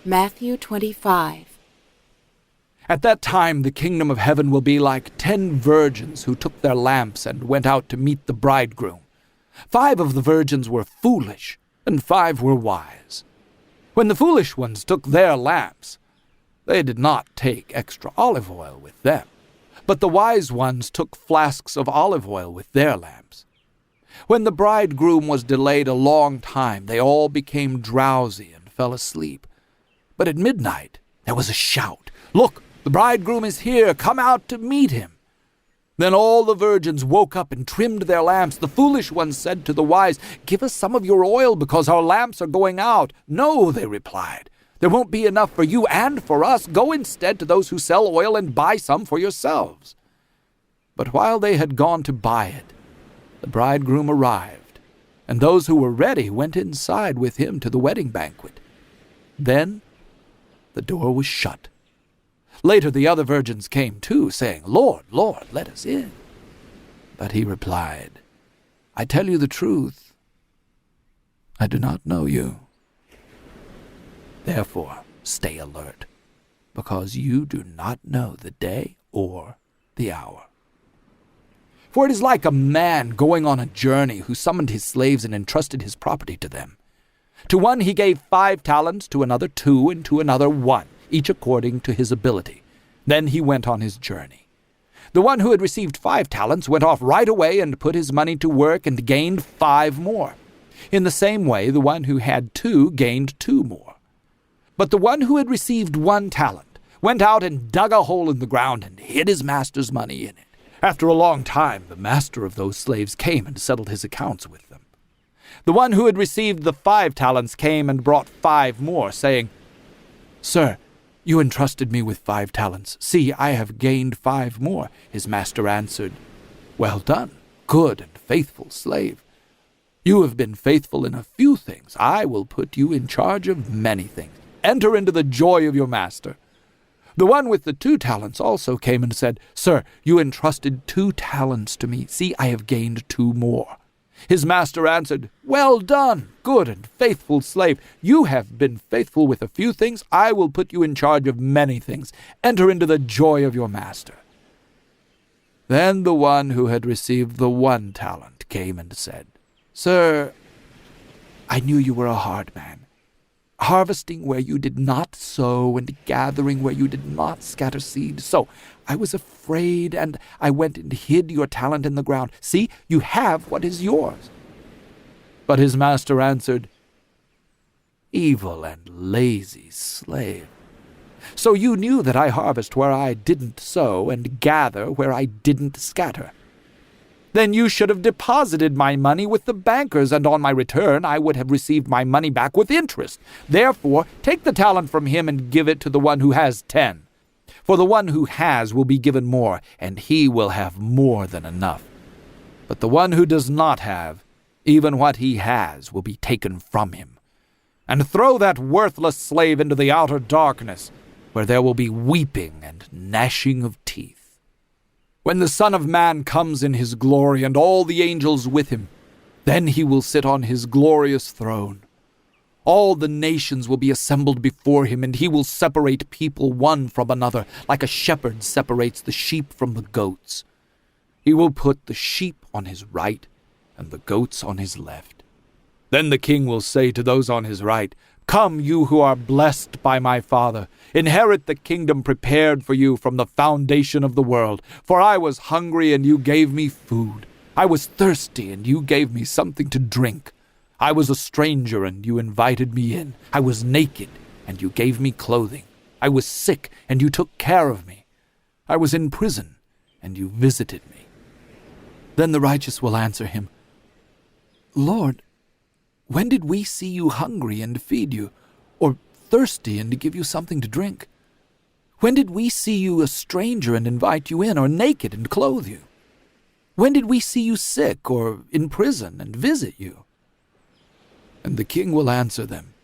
Matthew 25. At that time the kingdom of heaven will be like 10 virgins who took their lamps and went out to meet the bridegroom. 5 of the virgins were foolish, and 5 were wise. When the foolish ones took their lamps, they did not take extra olive oil with them, but the wise ones took flasks of olive oil with their lamps. When the bridegroom was delayed a long time, they all became drowsy and fell asleep. But at midnight there was a shout, "Look, the bridegroom is here, come out to meet him." Then all the virgins woke up and trimmed their lamps. The foolish ones said to the wise, "Give us some of your oil, because our lamps are going out." "No," they replied, "there won't be enough for you and for us. Go instead to those who sell oil and buy some for yourselves." But while they had gone to buy it, the bridegroom arrived, and those who were ready went inside with him to the wedding banquet. Then the door was shut. Later the other virgins came too, saying, "Lord, Lord, let us in." But he replied, "I tell you the truth, I do not know you. Therefore stay alert, because you do not know the day or the hour. For it is like a man going on a journey who summoned his slaves and entrusted his property to them. To one he gave 5 talents, to another 2, and to another 1, each according to his ability. Then he went on his journey. The one who had received 5 talents went off right away and put his money to work and gained 5 more. In the same way, the one who had 2 gained 2 more. But the one who had received 1 talent went out and dug a hole in the ground and hid his master's money in it. After a long time, the master of those slaves came and settled his accounts with them. The one who had received the 5 talents came and brought 5 more, saying, "Sir, you entrusted me with 5 talents. See, I have gained 5 more." His master answered, "Well done, good and faithful slave. You have been faithful in a few things. I will put you in charge of many things. Enter into the joy of your master." The one with the 2 talents also came and said, "Sir, you entrusted 2 talents to me. See, I have gained 2 more." His master answered, "Well done, good and faithful slave. You have been faithful with a few things. I will put you in charge of many things. Enter into the joy of your master." Then the one who had received the 1 talent came and said, "Sir, I knew you were a hard man, harvesting where you did not sow and gathering where you did not scatter seed. So I was afraid, and I went and hid your talent in the ground. See, you have what is yours." But his master answered, "Evil and lazy slave. So you knew that I harvest where I didn't sow and gather where I didn't scatter. Then you should have deposited my money with the bankers, and on my return I would have received my money back with interest. Therefore, take the talent from him and give it to the one who has 10. For the one who has will be given more, and he will have more than enough. But the one who does not have, even what he has will be taken from him. And throw that worthless slave into the outer darkness, where there will be weeping and gnashing of teeth. When the Son of Man comes in his glory and all the angels with him, then he will sit on his glorious throne. All the nations will be assembled before him, and he will separate people one from another, like a shepherd separates the sheep from the goats. He will put the sheep on his right and the goats on his left. Then the king will say to those on his right, "Come, you who are blessed by my Father, inherit the kingdom prepared for you from the foundation of the world. For I was hungry, and you gave me food. I was thirsty, and you gave me something to drink. I was a stranger, and you invited me in. I was naked, and you gave me clothing. I was sick, and you took care of me. I was in prison, and you visited me." Then the righteous will answer him, "Lord, when did we see you hungry and feed you, or thirsty and to give you something to drink? When did we see you a stranger and invite you in, or naked and clothe you? When did we see you sick or in prison and visit you?" And the king will answer them,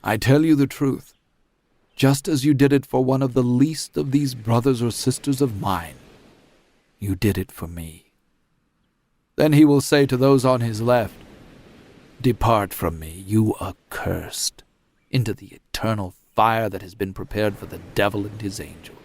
"I tell you the truth, just as you did it for one of the least of these brothers or sisters of mine, you did it for me." Then he will say to those on his left, "Depart from me, you accursed, into the eternal fire that has been prepared for the devil and his angels.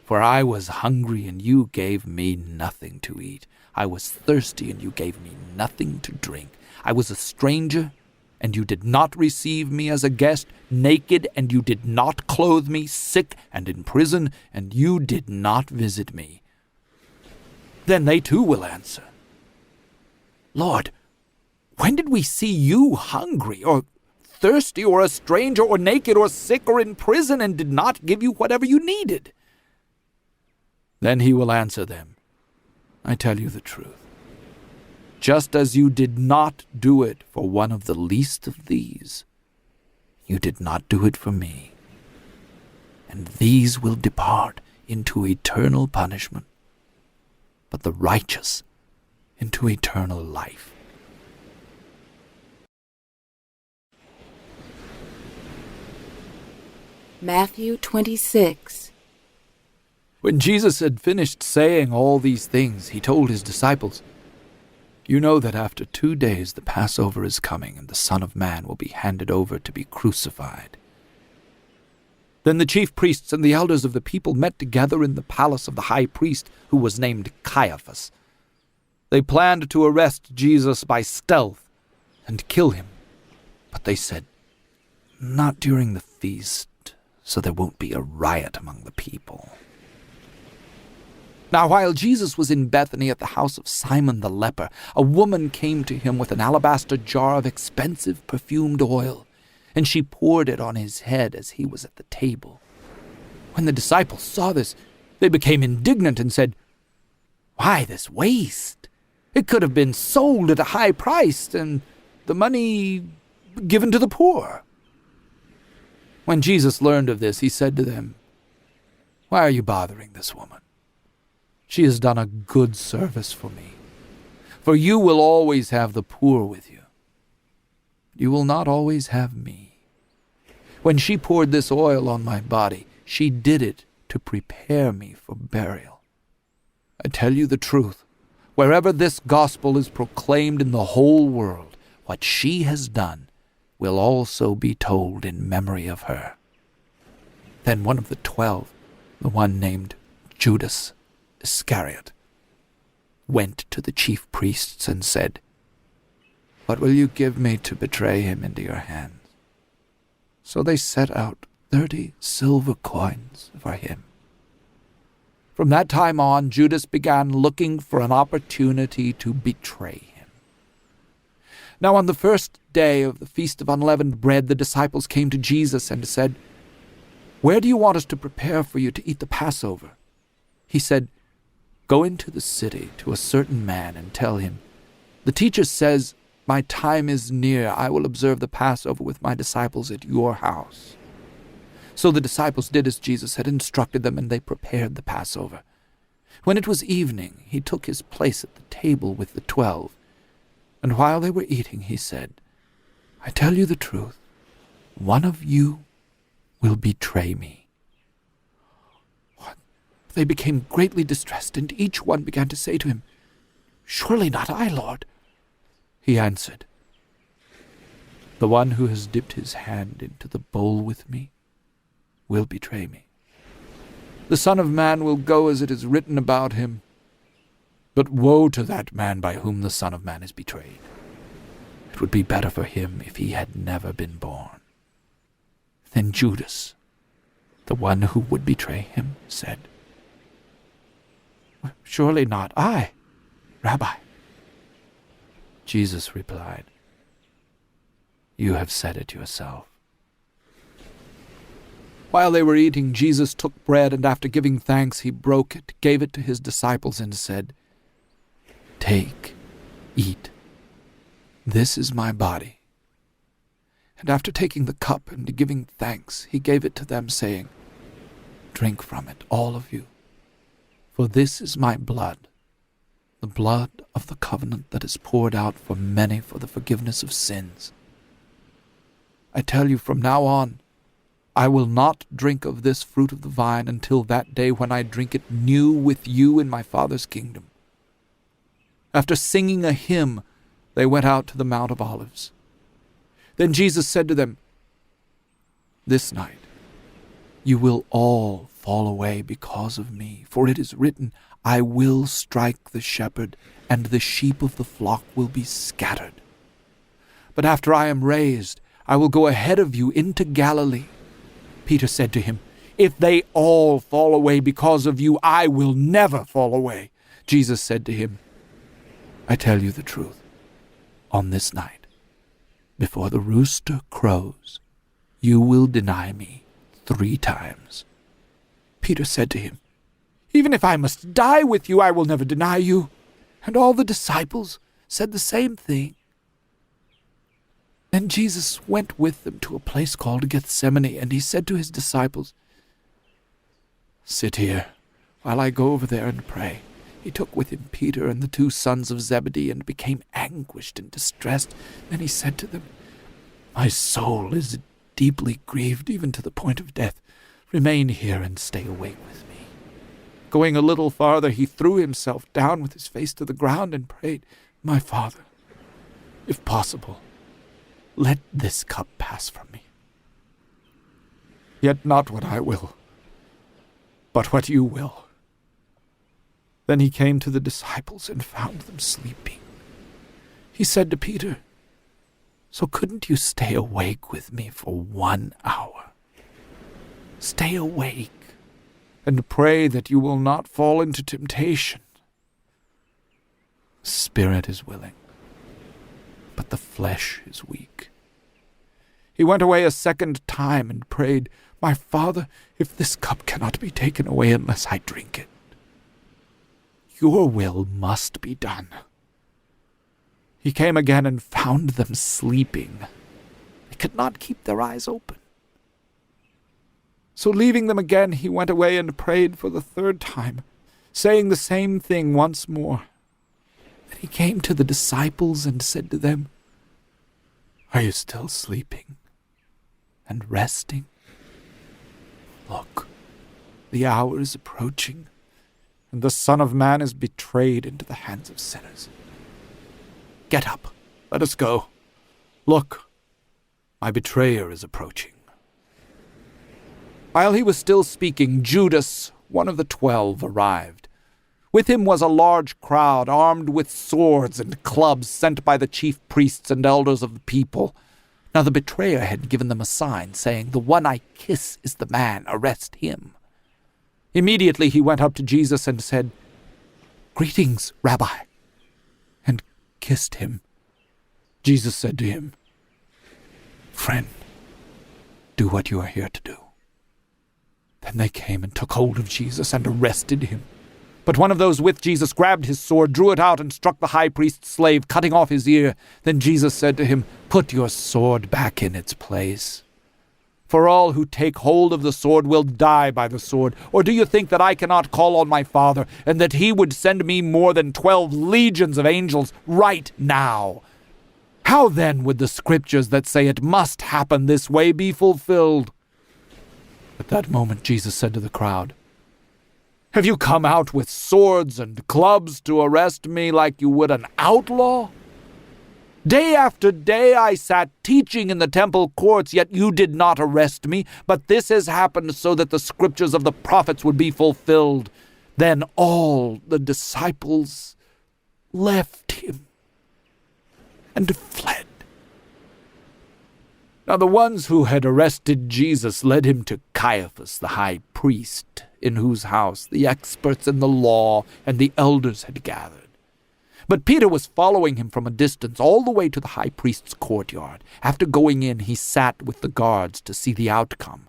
For I was hungry, and you gave me nothing to eat. I was thirsty, and you gave me nothing to drink. I was a stranger, and you did not receive me as a guest, naked, and you did not clothe me, sick and in prison, and you did not visit me. Then they too will answer, Lord, when did we see you hungry, or thirsty, or a stranger, or naked, or sick, or in prison, and did not give you whatever you needed? Then he will answer them, I tell you the truth. Just as you did not do it for one of the least of these, you did not do it for me. And these will depart into eternal punishment, but the righteous into eternal life. Matthew 26. When Jesus had finished saying all these things, he told his disciples, You know that after 2 days the Passover is coming, and the Son of Man will be handed over to be crucified. Then the chief priests and the elders of the people met together in the palace of the high priest, who was named Caiaphas. They planned to arrest Jesus by stealth and kill him. But they said, Not during the feast, so there won't be a riot among the people. Now while Jesus was in Bethany at the house of Simon the leper, a woman came to him with an alabaster jar of expensive perfumed oil, and she poured it on his head as he was at the table. When the disciples saw this, they became indignant and said, Why this waste? It could have been sold at a high price and the money given to the poor. When Jesus learned of this, he said to them, Why are you bothering this woman? She has done a good service for me. For you will always have the poor with you. You will not always have me. When she poured this oil on my body, she did it to prepare me for burial. I tell you the truth, wherever this gospel is proclaimed in the whole world, what she has done will also be told in memory of her. Then one of the 12, the one named Judas Iscariot, went to the chief priests and said, What will you give me to betray him into your hands? So they set out 30 silver coins for him. From that time on, Judas began looking for an opportunity to betray him. Now on the first day of the Feast of Unleavened Bread, the disciples came to Jesus and said, Where do you want us to prepare for you to eat the Passover? He said, Go into the city to a certain man and tell him, The teacher says, My time is near. I will observe the Passover with my disciples at your house. So the disciples did as Jesus had instructed them, and they prepared the Passover. When it was evening, he took his place at the table with the 12. And while they were eating, he said, I tell you the truth, one of you will betray me. They became greatly distressed, and each one began to say to him, Surely not I, Lord. He answered, The one who has dipped his hand into the bowl with me will betray me. The Son of Man will go as it is written about him, but woe to that man by whom the Son of Man is betrayed. It would be better for him if he had never been born. Then Judas, the one who would betray him, said, Surely not I, Rabbi. Jesus replied, You have said it yourself. While they were eating, Jesus took bread, and after giving thanks, he broke it, gave it to his disciples, and said, Take, eat. This is my body. And after taking the cup and giving thanks, he gave it to them, saying, Drink from it, all of you. For this is my blood, the blood of the covenant that is poured out for many for the forgiveness of sins. I tell you, from now on, I will not drink of this fruit of the vine until that day when I drink it new with you in my Father's kingdom. After singing a hymn, they went out to the Mount of Olives. Then Jesus said to them, This night you will all fall away because of me, for it is written, I will strike the shepherd, and the sheep of the flock will be scattered. But after I am raised, I will go ahead of you into Galilee. Peter said to him, If they all fall away because of you, I will never fall away. Jesus said to him, I tell you the truth. On this night, before the rooster crows, you will deny me 3 times. Peter said to him, Even if I must die with you, I will never deny you. And all the disciples said the same thing. Then Jesus went with them to a place called Gethsemane, and he said to his disciples, Sit here while I go over there and pray. He took with him Peter and the 2 sons of Zebedee and became anguished and distressed. Then he said to them, My soul is deeply grieved, even to the point of death. Remain here and stay awake with me. Going a little farther, he threw himself down with his face to the ground and prayed, My Father, if possible, let this cup pass from me. Yet not what I will, but what you will. Then he came to the disciples and found them sleeping. He said to Peter, So couldn't you stay awake with me for 1 hour? Stay awake and pray that you will not fall into temptation. The spirit is willing, but the flesh is weak. He went away a 2nd time and prayed, My Father, if this cup cannot be taken away unless I drink it, your will must be done. He came again and found them sleeping. They could not keep their eyes open. So leaving them again, he went away and prayed for the 3rd time, saying the same thing once more. Then he came to the disciples and said to them, Are you still sleeping and resting? Look, the hour is approaching, and the Son of Man is betrayed into the hands of sinners. Get up, let us go. Look, my betrayer is approaching. While he was still speaking, Judas, one of the 12, arrived. With him was a large crowd, armed with swords and clubs sent by the chief priests and elders of the people. Now the betrayer had given them a sign, saying, The one I kiss is the man, arrest him. Immediately he went up to Jesus and said, Greetings, Rabbi, and kissed him. Jesus said to him, Friend, do what you are here to do. Then they came and took hold of Jesus and arrested him. But one of those with Jesus grabbed his sword, drew it out, and struck the high priest's slave, cutting off his ear. Then Jesus said to him, Put your sword back in its place. For all who take hold of the sword will die by the sword. Or do you think that I cannot call on my Father, and that he would send me more than 12 legions of angels right now? How then would the scriptures that say it must happen this way be fulfilled? At that moment Jesus said to the crowd, Have you come out with swords and clubs to arrest me like you would an outlaw? Day after day I sat teaching in the temple courts, yet you did not arrest me. But this has happened so that the scriptures of the prophets would be fulfilled. Then all the disciples left him and fled. Now the ones who had arrested Jesus led him to Caiaphas, the high priest, in whose house the experts in the law and the elders had gathered. But Peter was following him from a distance all the way to the high priest's courtyard. After going in, he sat with the guards to see the outcome.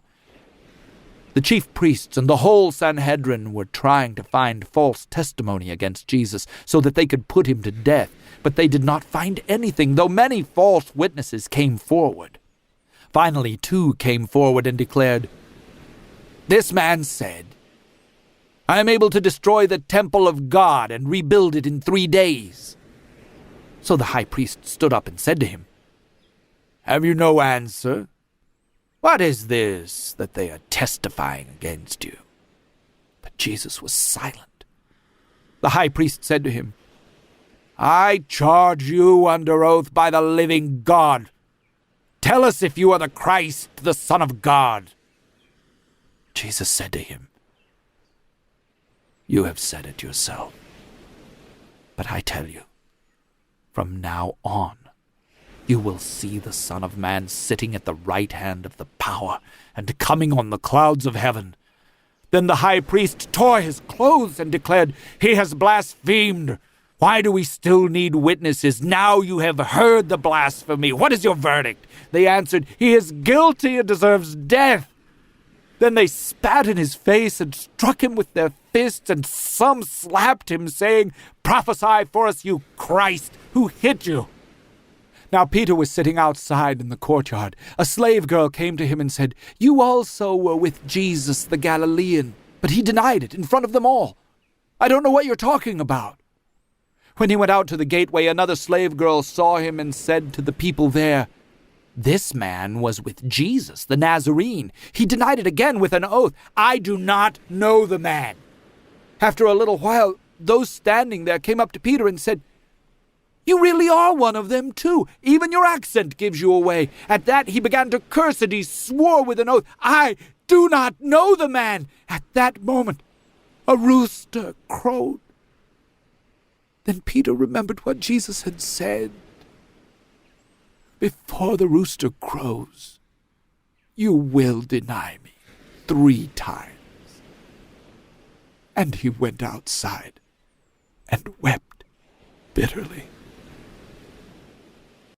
The chief priests and the whole Sanhedrin were trying to find false testimony against Jesus so that they could put him to death, but they did not find anything, though many false witnesses came forward. Finally, 2 came forward and declared, This man said, I am able to destroy the temple of God and rebuild it in 3 days. So the high priest stood up and said to him, Have you no answer? What is this that they are testifying against you? But Jesus was silent. The high priest said to him, I charge you under oath by the living God. Tell us if you are the Christ, the Son of God." Jesus said to him, "You have said it yourself. But I tell you, from now on, you will see the Son of Man sitting at the right hand of the power and coming on the clouds of heaven." Then the high priest tore his clothes and declared, "He has blasphemed. Why do we still need witnesses? Now you have heard the blasphemy. What is your verdict?" They answered, "He is guilty and deserves death." Then they spat in his face and struck him with their fists, and some slapped him, saying, "Prophesy for us, you Christ. Who hit you?" Now Peter was sitting outside in the courtyard. A slave girl came to him and said, "You also were with Jesus the Galilean." But he denied it in front of them all. "I don't know what you're talking about." When he went out to the gateway, another slave girl saw him and said to the people there, "This man was with Jesus the Nazarene." He denied it again with an oath, "I do not know the man." After a little while, those standing there came up to Peter and said, "You really are one of them, too. Even your accent gives you away." At that he began to curse, and he swore with an oath, "I do not know the man." At that moment, a rooster crowed. Then Peter remembered what Jesus had said. "Before the rooster crows, you will deny me 3 times." And he went outside and wept bitterly.